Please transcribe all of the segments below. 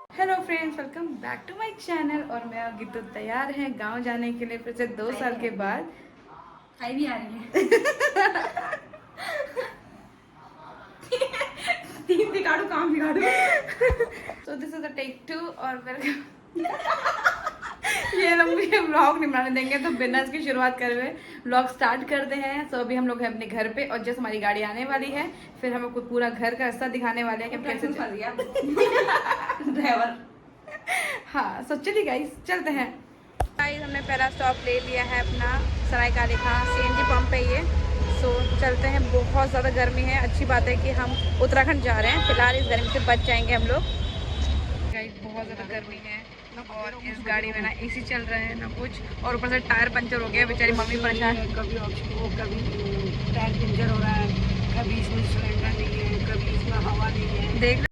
Hello friends, welcome back to my channel. और मैं और गीतू तैयार हैं गांव जाने के लिए फिर से 2 साल के बाद। खाई भी आ रही है। तीन बिगाड़ू काम बिगाड़ू। So this is the take 2 और वेलकम। ये लोग मुझे व्लॉग नहीं बनाने देंगे तो बिना इसकी शुरुआत करे हुए व्लॉग स्टार्ट करते हैं। सो अभी हम लोग हैं अपने घर पे और जस्ट हमारी गाड़ी आने वाली है। फिर हम आपको पूरा घर का रास्ता दिखाने वाले हैं कि हम कैसे ड्राइवर। हाँ, सो चलिए गाइस चलते हैं। गाइस हमने पहला स्टॉप ले लिया है अपना सराय काली खां सीएनजी पंप पे ये। सो चलते हैं। बहुत ज़्यादा गर्मी है। अच्छी बात है कि हम उत्तराखंड जा रहे हैं। फिलहाल इस गर्मी से बच जाएंगे हम लोग। गाइस बहुत ज़्यादा गर्मी है और इस गाड़ी में ना एसी चल रहा है ना कुछ, और ऊपर से टायर पंचर हो गया। बेचारी मम्मी परेशान है। कभी कभी टायर पंचर हो रहा है, कभी इसमें सिलेंडर नहीं है, कभी इसमें हवा नहीं है। देख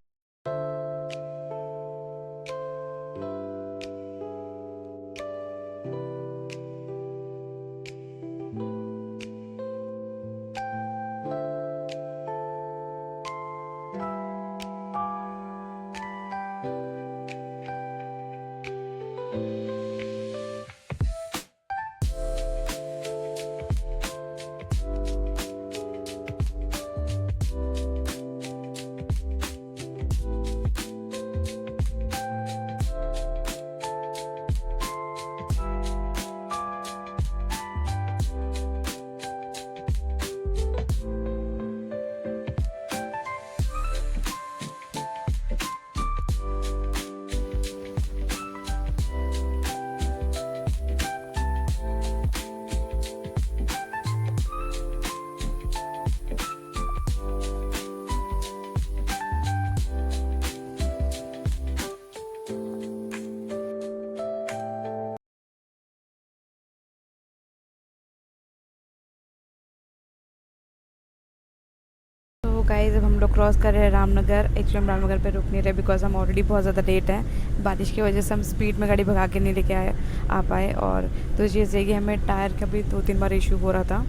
तो गाइस अब हम लोग क्रॉस कर रहे हैं रामनगर। एक्चुअली हम रामनगर पे रुक नहीं रहे बिकॉज हम ऑलरेडी बहुत ज़्यादा लेट हैं। बारिश की वजह से हम स्पीड में गाड़ी भगा के नहीं लेके आ पाए। और तो चीज़ है कि हमें टायर का भी 2-3 बार इशू हो रहा था।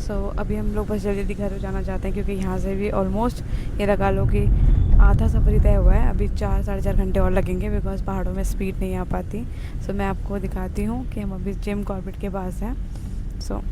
सो अभी हम लोग बस जल्दी घर जाना चाहते हैं क्योंकि यहाँ से भी ऑलमोस्ट ये लगा लो कि आधा सफ़र ही तय हुआ है। अभी 4-4.5 घंटे और लगेंगे बिकॉज पहाड़ों में स्पीड नहीं आ पाती। सो मैं आपको दिखाती हूँ कि हम अभी जिम कॉर्बेट के पास हैं। सो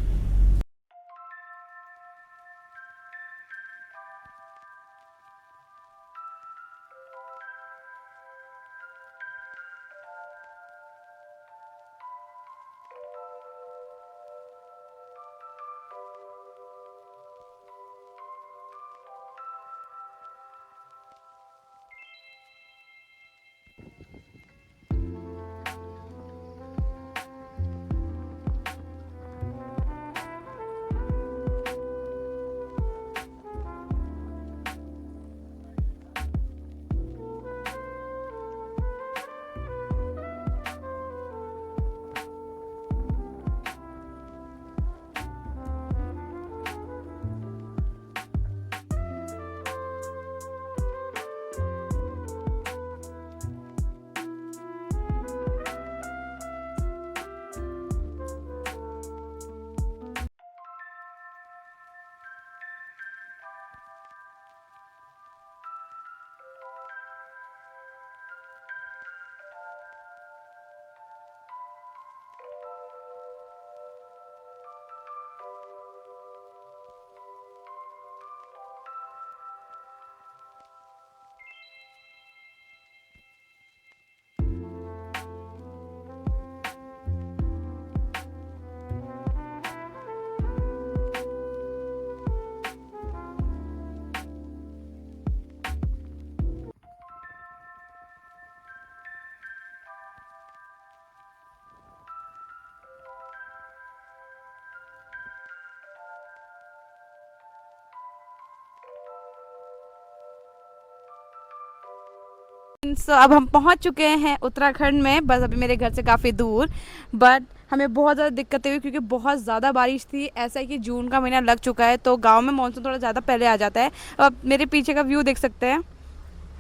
अब हम पहुंच चुके हैं उत्तराखंड में, बस अभी मेरे घर से काफ़ी दूर। बट हमें बहुत ज़्यादा दिक्कतें हुई क्योंकि बहुत ज़्यादा बारिश थी। ऐसा है कि जून का महीना लग चुका है तो गांव में मानसून थोड़ा ज़्यादा पहले आ जाता है। अब मेरे पीछे का व्यू देख सकते हैं,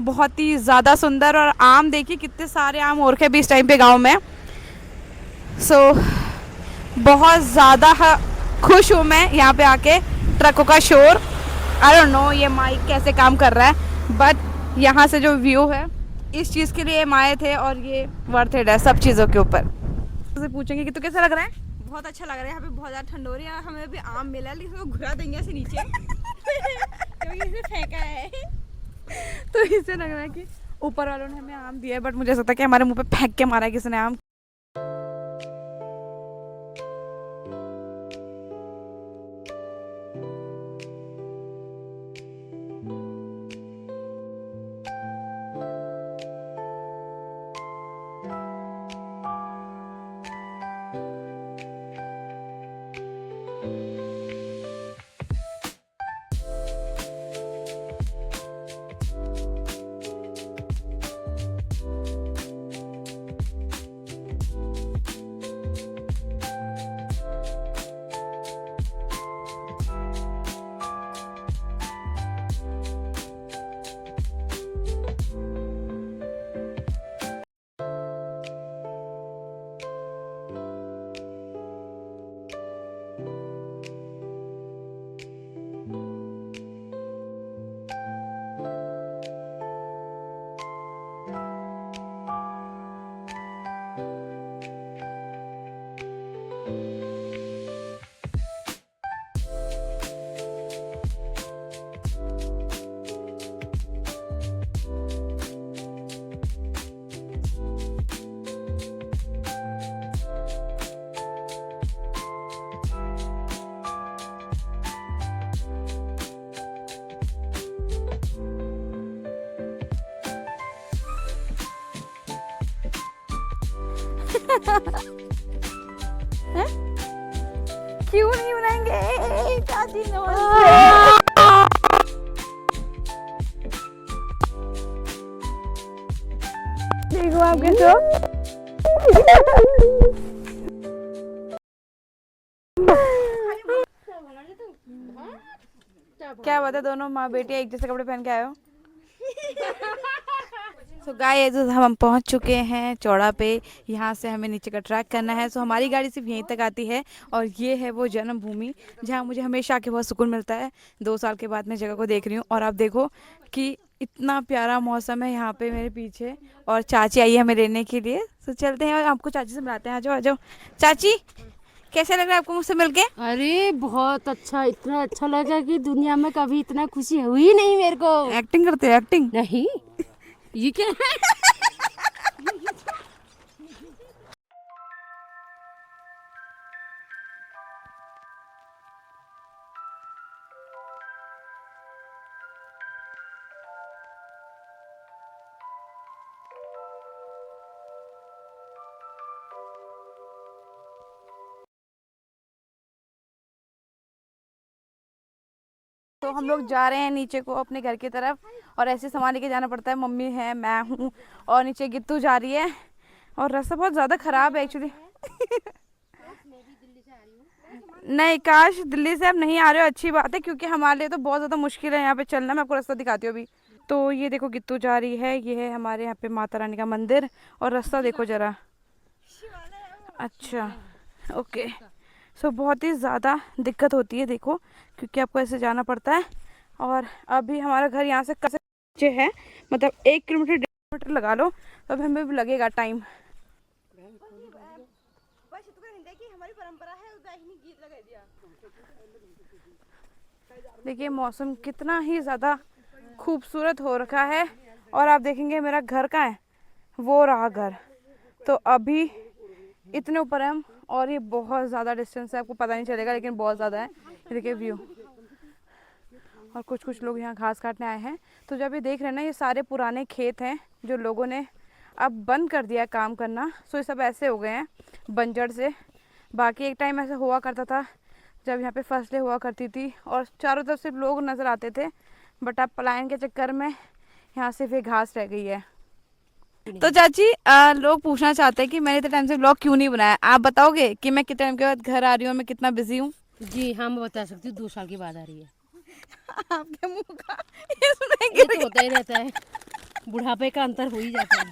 बहुत ही ज़्यादा सुंदर। और आम देखिए कितने सारे आम हो रखे भी इस टाइम पे गाँव में। सो बहुत ज़्यादा खुश हूँ मैं यहाँ पे आके। ट्रकों का शोर, आई डोंट नो ये माइक कैसे काम कर रहा है, बट यहाँ से जो व्यू है इस चीज़ के लिए हम आए थे और ये वर्थ इट है सब चीज़ों के ऊपर। तुझसे पूछेंगे कि तू कैसा लग रहा है? बहुत अच्छा लग रहा है। यहाँ पे बहुत ज्यादा ठंड हो रही है। हमें भी आम मिला है, लेकिन इसको घुरा देंगे ऐसे नीचे क्योंकि इसे फेंका है। तो इससे लग रहा है कि ऊपर वालों ने हमें आम दिया है, बट मुझे ऐसा लगता है कि हमारे मुंह पे फेंक के मारा है किसी ने आम। क्यों नहीं बनाएंगे चाची? देखो आप कैसे हो। क्या बात है, दोनों माँ बेटी एक जैसे कपड़े पहन के आए हो। सो गाइस हम पहुंच चुके हैं चौड़ा पे। यहाँ से हमें नीचे का ट्रैक करना है। सो हमारी गाड़ी सिर्फ यहीं तक आती है और ये है वो जन्मभूमि जहाँ मुझे हमेशा आके बहुत सुकून मिलता है। 2 साल के बाद मैं जगह को देख रही हूँ और आप देखो कि इतना प्यारा मौसम है यहाँ पे मेरे पीछे, और चाची आई है हमें लेने के लिए। सो चलते हैं और आपको चाची से मिलाते हैं। आ जाओ आ जाओ। चाची कैसे लग रहा है आपको मुझसे मिलके? अरे बहुत अच्छा, इतना अच्छा लगा कि दुनिया में कभी इतना खुशी हुई नहीं मेरे को। एक्टिंग करते हो? एक्टिंग नहीं, ये क्या है? तो हम लोग जा रहे हैं नीचे को अपने घर की तरफ, और ऐसे सामान लेके जाना पड़ता है। मम्मी है, मैं हूँ, और नीचे गित्तू जा रही है। और रास्ता बहुत ज़्यादा ख़राब है एक्चुअली। नहीं काश दिल्ली से आप नहीं आ रहे हो, अच्छी बात है, क्योंकि हमारे लिए तो बहुत ज़्यादा मुश्किल है यहाँ पे चलना। मैं आपको रास्ता दिखाती हूँ अभी। तो ये देखो गित्तू जा रही है, ये है हमारे यहाँ पे माता रानी का मंदिर, और रास्ता देखो ज़रा। अच्छा ओके। सो बहुत ही ज़्यादा दिक्कत होती है देखो, क्योंकि आपको ऐसे जाना पड़ता है। और अभी हमारा घर यहाँ से कैसे नीचे है, मतलब 1 किलोमीटर 1.5 किलोमीटर लगा लो, तो अभी हमें भी लगेगा टाइम। देखिए मौसम कितना ही ज़्यादा खूबसूरत हो रखा है। और आप देखेंगे मेरा घर कहाँ है, वो रहा घर। तो अभी इतने ऊपर है हम, और ये बहुत ज़्यादा डिस्टेंस है, आपको पता नहीं चलेगा लेकिन बहुत ज़्यादा है। ये देखिए व्यू। और कुछ लोग यहाँ घास काटने आए हैं। तो जब ये देख रहे हैं ना, ये सारे पुराने खेत हैं जो लोगों ने अब बंद कर दिया काम करना। सो ये सब ऐसे हो गए हैं बंजर से। बाकी एक टाइम ऐसा हुआ करता था जब यहाँ पे फसलें हुआ करती थी और चारों तरफ से लोग नज़र आते थे, बट अब पलायन के चक्कर में यहाँ सिर्फ एक घास रह गई है। तो चाची लोग पूछना चाहते हैं कि मैंने इतने टाइम से ब्लॉग क्यों नहीं बनाया। आप बताओगे कि मैं कितने टाइम के बाद घर आ रही हूँ, मैं कितना बिजी हूँ? जी हाँ, मैं बता सकती हूँ, 2 साल के बाद आ रही है। आपके मुंह का इसमें ये तो होता ही रहता है, बुढ़ापे का अंतर हो ही जाता है।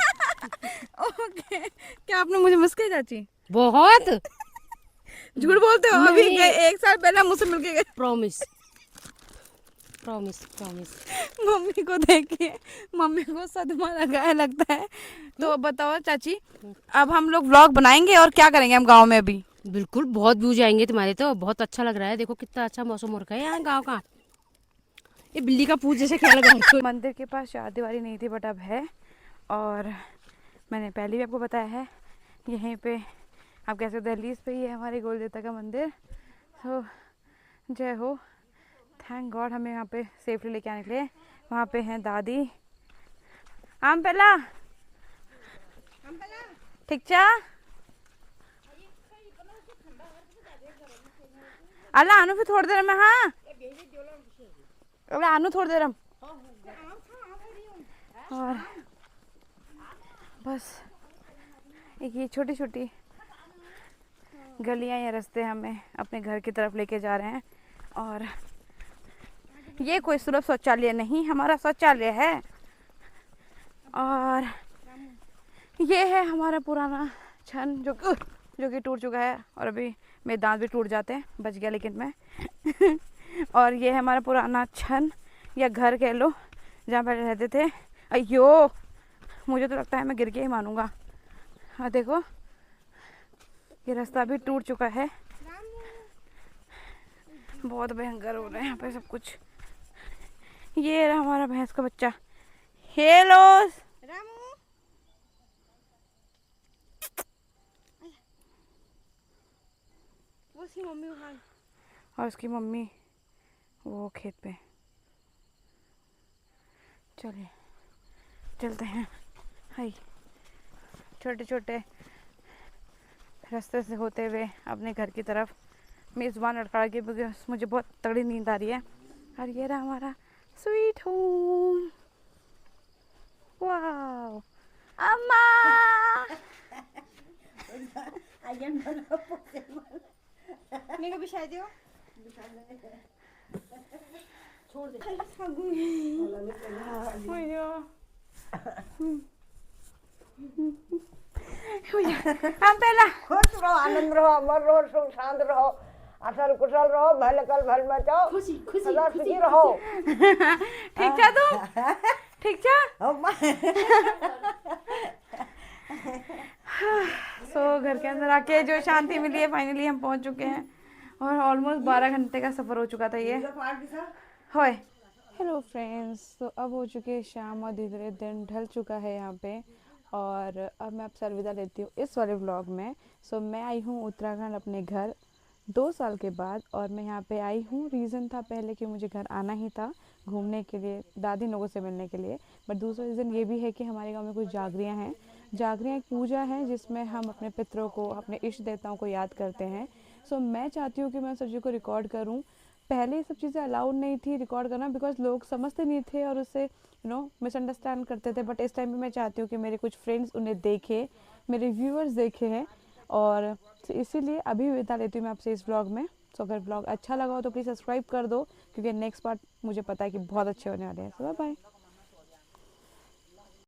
ओके, क्या आपने मुझे मिस किया चाची? बहुत झूठ बोलते हो, अभी 1 साल पहले मुझसे मिलके गए। प्रॉमिस। Promise promise. मम्मी को देखिए, मम्मी को सदमा लगा है लगता है। तो अब बताओ चाची, अब हम लोग व्लॉग बनाएंगे और क्या करेंगे हम गांव में अभी? बिल्कुल, बहुत व्यूज आएंगे तुम्हारे तो, बहुत अच्छा लग रहा है। देखो कितना अच्छा मौसम हो रखा है यहाँ गाँव का। ये बिल्ली का पूछ जैसे ख्याल लगा। मंदिर के पास चारदीवारी नहीं थी बट अब है, और मैंने पहले भी आपको बताया है यहीं पे आप कैसे दहलीज पे ही है हमारे गोल देवता का मंदिर। तो जय हो, थैंक गॉड हमें यहाँ पे सेफली लेके आने के लिए। वहाँ पे हैं दादी। आम पहला ठीक चा अल्लाह आनू फिर थोड़ी देर में। हाँ अल्लाह आनू थोड़ी देर में। और बस एक ये छोटी छोटी गलियां या रास्ते हमें अपने घर की तरफ लेके जा रहे हैं। और ये कोई सुलभ शौचालय नहीं, हमारा शौचालय है। और ये है हमारा पुराना छन जो कि टूट चुका है, और अभी मेरे दांत भी टूट जाते हैं, बच गया लेकिन मैं। और ये है हमारा पुराना छन या घर कह लो, जहाँ पर रहते थे। अयो मुझे तो लगता है मैं गिर के ही मानूंगा। हाँ देखो ये रास्ता भी टूट चुका है, बहुत भयंकर हो रहा है यहाँ पे सब कुछ। ये रहा हमारा भैंस का बच्चा। हेलो रामू, वो उसकी मम्मी वहाँ। और उसकी मम्मी वो खेत पे। चलिए चलते हैं। हाय छोटे छोटे रास्ते से होते हुए अपने घर की तरफ। मेरी जुबान लड़खड़ा के बिकॉज मुझे बहुत तगड़ी नींद आ रही है। और ये रहा हमारा स्वीट होम। वाओ अम्मा मेरे को बिछा दियो। छोड़ दे। हम पहला खुश रहो, आनंद रहो, अमर रहो, सुख शांत रहो, असल कुशल रहो, भल कल भल बचाओ, सदा सुखी रहो। ठीक था तुम? ठीक था? सो घर के अंदर आके जो शांति मिली है, फाइनली हम पहुंच चुके हैं। और ऑलमोस्ट 12 घंटे का सफ़र हो चुका था ये। होए हेलो फ्रेंड्स, तो अब हो चुकी है शाम और धीरे धीरे दिन ढल चुका है यहाँ पे। और अब मैं आपसे अलविदा लेती हूँ इस वाले व्लॉग में। सो मैं आई हूँ उत्तराखंड अपने घर 2 साल के बाद, और मैं यहाँ पे आई हूँ, रीज़न था पहले कि मुझे घर आना ही था घूमने के लिए, दादी लोगों से मिलने के लिए। बट दूसरा रीज़न ये भी है कि हमारे गांव में कुछ जागरियाँ हैं। जागरियाँ एक पूजा है जिसमें हम अपने पितरों को, अपने इष्ट देवताओं को याद करते हैं। सो मैं चाहती हूँ कि मैं सब चीज़ को रिकॉर्ड करूँ। पहले ये सब चीज़ें अलाउड नहीं थी रिकॉर्ड करना, बिकॉज लोग समझते नहीं थे और उससे मिसअंडरस्टैंड करते थे। बट इस टाइम पे मैं चाहती हूँ कि मेरे कुछ फ्रेंड्स उन्हें देखें, मेरे व्यूअर्स देखे हैं, और इसीलिए अभी विदा लेती हूँ मैं आपसे इस व्लॉग में। सो अगर व्लॉग अच्छा लगा हो तो प्लीज़ सब्सक्राइब कर दो, क्योंकि नेक्स्ट पार्ट मुझे पता है कि बहुत अच्छे होने वाले हैं। सो बाय बाय।